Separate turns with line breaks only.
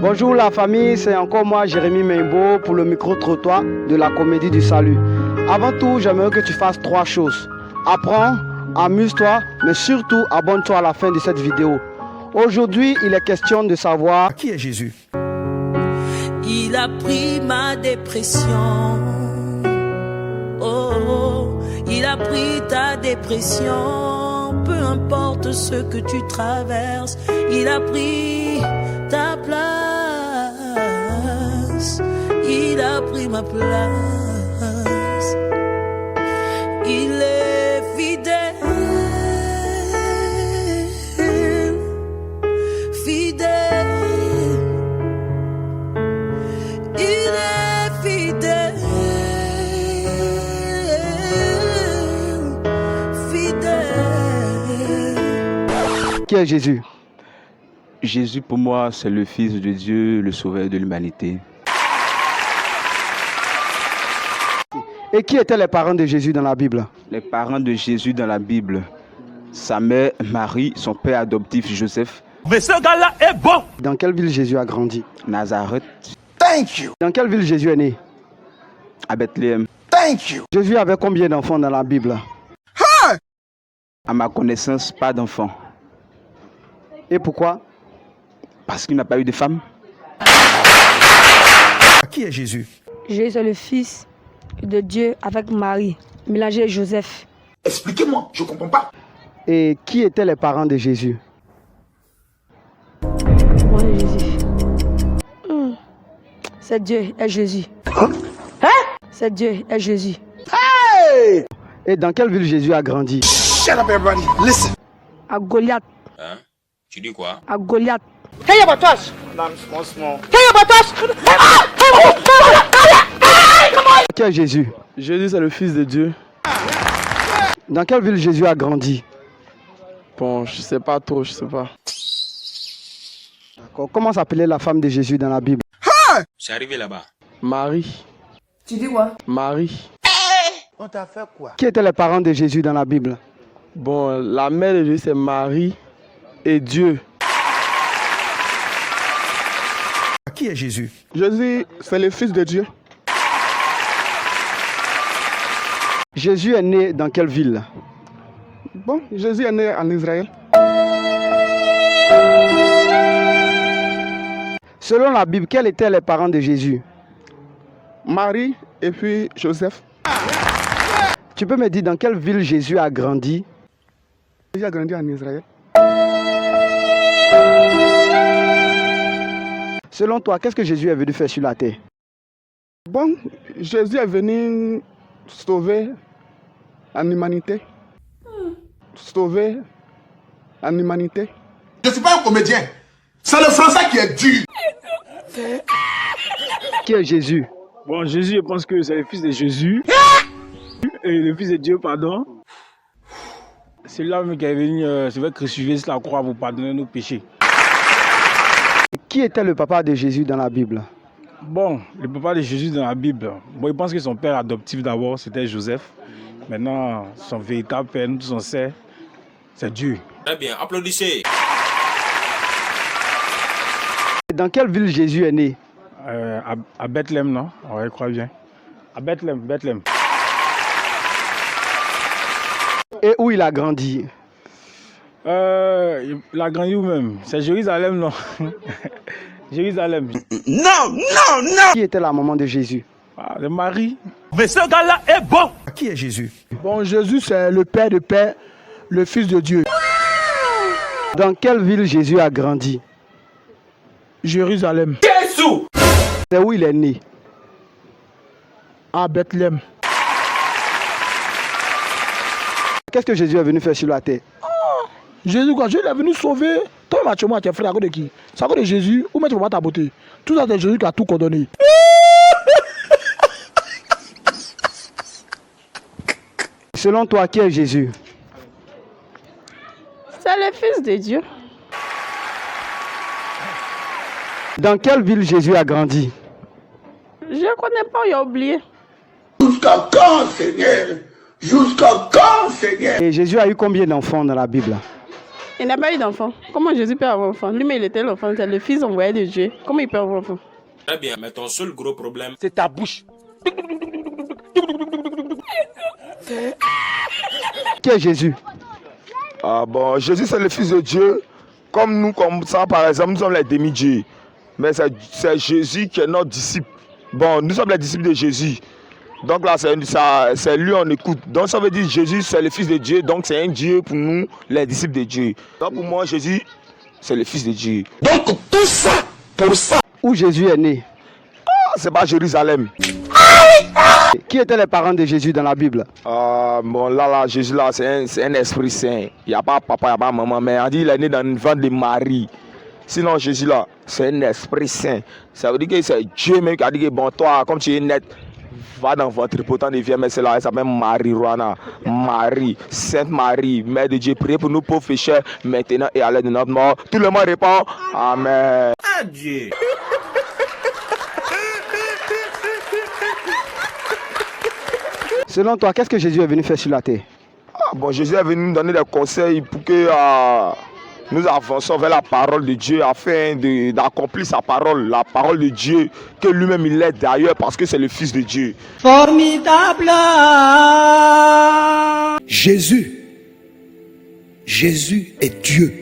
Bonjour la famille, c'est encore moi Jérémy Meimbo pour le micro-trottoir de la Comédie du Salut. Avant tout, j'aimerais que tu fasses 3 choses. Apprends, amuse-toi, mais surtout abonne-toi à la fin de cette vidéo. Aujourd'hui, il est question de savoir qui est Jésus.
Il a pris ma dépression. Oh, il a pris ta dépression. Peu importe ce que tu traverses, il a pris ta place. Il a pris ma place. Il est fidèle. Fidèle. Il est fidèle. Fidèle.
Qui est Jésus?
Jésus, pour moi, c'est le Fils de Dieu, le Sauveur de l'humanité.
Et qui étaient les parents de Jésus dans la Bible?
Les parents de Jésus dans la Bible, sa mère Marie, son père adoptif Joseph.
Mais ce gars-là est bon!
Dans quelle ville Jésus a grandi?
Nazareth.
Thank you!
Dans quelle ville Jésus est né?
À Bethléem.
Thank you!
Jésus avait combien d'enfants dans la Bible?
À ma connaissance, pas d'enfant.
Et pourquoi?
Parce qu'il n'a pas eu de femme.
Qui est Jésus?
Jésus est le Fils de Dieu avec Marie, mélangé Joseph.
Expliquez-moi, je comprends pas.
Et qui étaient les parents de Jésus?
Ouais, Jésus. C'est Dieu et Jésus. C'est Dieu et Jésus.
Et dans quelle ville Jésus a grandi?
Shut up everybody, listen.
À Goliath.
Hein? Tu dis quoi?
À Goliath.
Qui est Jésus?
Jésus, c'est le Fils de Dieu.
Dans quelle ville Jésus a grandi?
Bon, je sais pas trop, je sais pas.
D'accord. Comment s'appelait la femme de Jésus dans la Bible?
C'est arrivé là-bas.
Marie.
Tu dis quoi?
Marie.
On t'a fait quoi?
Qui étaient les parents de Jésus dans la Bible?
Bon, la mère de Jésus, c'est Marie et Dieu.
Qui est Jésus?
Jésus, c'est le Fils de Dieu.
Jésus est né dans quelle ville?
Bon, Jésus est né en Israël.
Selon la Bible, quels étaient les parents de Jésus?
Marie et puis Joseph.
Tu peux me dire dans quelle ville Jésus a grandi?
Jésus a grandi en Israël.
Selon toi, qu'est-ce que Jésus est venu faire sur la terre?
Bon, Jésus est venu sauver l'humanité. Sauver l'humanité.
Je suis pas un comédien. C'est le français qui est dur.
Qui est Jésus?
Bon, Jésus, je pense que c'est le Fils de Jésus. Et le Fils de Dieu, pardon. C'est l'homme qui est venu se faire crucifier sur la croix pour pardonner nos péchés.
Qui était le papa de Jésus dans la Bible?
Bon, le papa de Jésus dans la Bible, bon, je pense que son père adoptif d'abord, c'était Joseph. Maintenant, son véritable père, nous tous on sait, c'est Dieu.
Très bien, applaudissez.
Dans quelle ville Jésus est né?
À Bethléem, non? Ouais, je crois bien. À Bethléem, Bethléem.
Et où il a grandi?
Il a grandi où même? C'est Jérusalem, non? Jérusalem.
Qui était la maman de Jésus?
Ah, c'est Marie.
Mais ce gars-là est bon!
Qui est Jésus?
Bon, Jésus, c'est le Père de Père, le Fils de Dieu.
Dans quelle ville Jésus a grandi?
Jérusalem.
C'est où il est né?
À Bethléem.
Qu'est-ce que Jésus est venu faire sur la terre?
Jésus, quoi? Jésus est venu sauver. Toi, Mathieu, tu es frère à cause de qui? C'est à cause de Jésus ou même tu ne peux pas ta beauté? Tout ça, c'est Jésus qui a tout coordonné.
Selon toi, qui est Jésus?
C'est le Fils de Dieu.
Dans quelle ville Jésus a grandi?
Je ne connais pas, il a oublié.
Jusqu'à quand, Seigneur? Jusqu'à quand, Seigneur?
Et Jésus a eu combien d'enfants dans la Bible?
Il n'a pas eu d'enfant. Comment Jésus peut avoir un enfant? Lui-même, il était l'enfant, c'est le fils envoyé de Dieu. Comment il peut avoir un enfant?
Très bien, mais ton seul gros problème,
C'est ta bouche.
Qui est Jésus?
Ah bon, Jésus c'est le Fils de Dieu. Comme nous, comme ça, par exemple, nous sommes les demi-dieux. Mais c'est Jésus qui est notre disciple. Bon, nous sommes les disciples de Jésus. Donc là, c'est lui on écoute. Donc ça veut dire Jésus c'est le Fils de Dieu. Donc c'est un Dieu pour nous, les disciples de Dieu. Donc pour moi, Jésus, c'est le Fils de Dieu. Donc tout ça, pour ça.
Où Jésus est né?
C'est pas Jérusalem.
Qui étaient les parents de Jésus dans la Bible?
Bon, là, Jésus, là, c'est un esprit saint. Il n'y a pas papa, il n'y a pas maman, mais on dit qu'il est né dans une ventre de Marie. Sinon, Jésus, là, c'est un esprit saint. Ça veut dire que c'est Dieu même qui a dit que, bon, toi, comme tu es net, va dans votre potent de vie, mais c'est là, elle s'appelle Marie Roana. Marie, Sainte Marie, Mère de Dieu, priez pour nous pauvres pécheurs, maintenant et à l'heure de notre mort. Tout le monde répond, Amen.
Adieu.
Selon toi, qu'est-ce que Jésus est venu faire sur la terre?
Bon, Jésus est venu nous donner des conseils pour que nous avançons vers la parole de Dieu afin d'accomplir sa parole, la parole de Dieu, que lui-même il est d'ailleurs parce que c'est le Fils de Dieu.
Formidable.
Jésus est Dieu.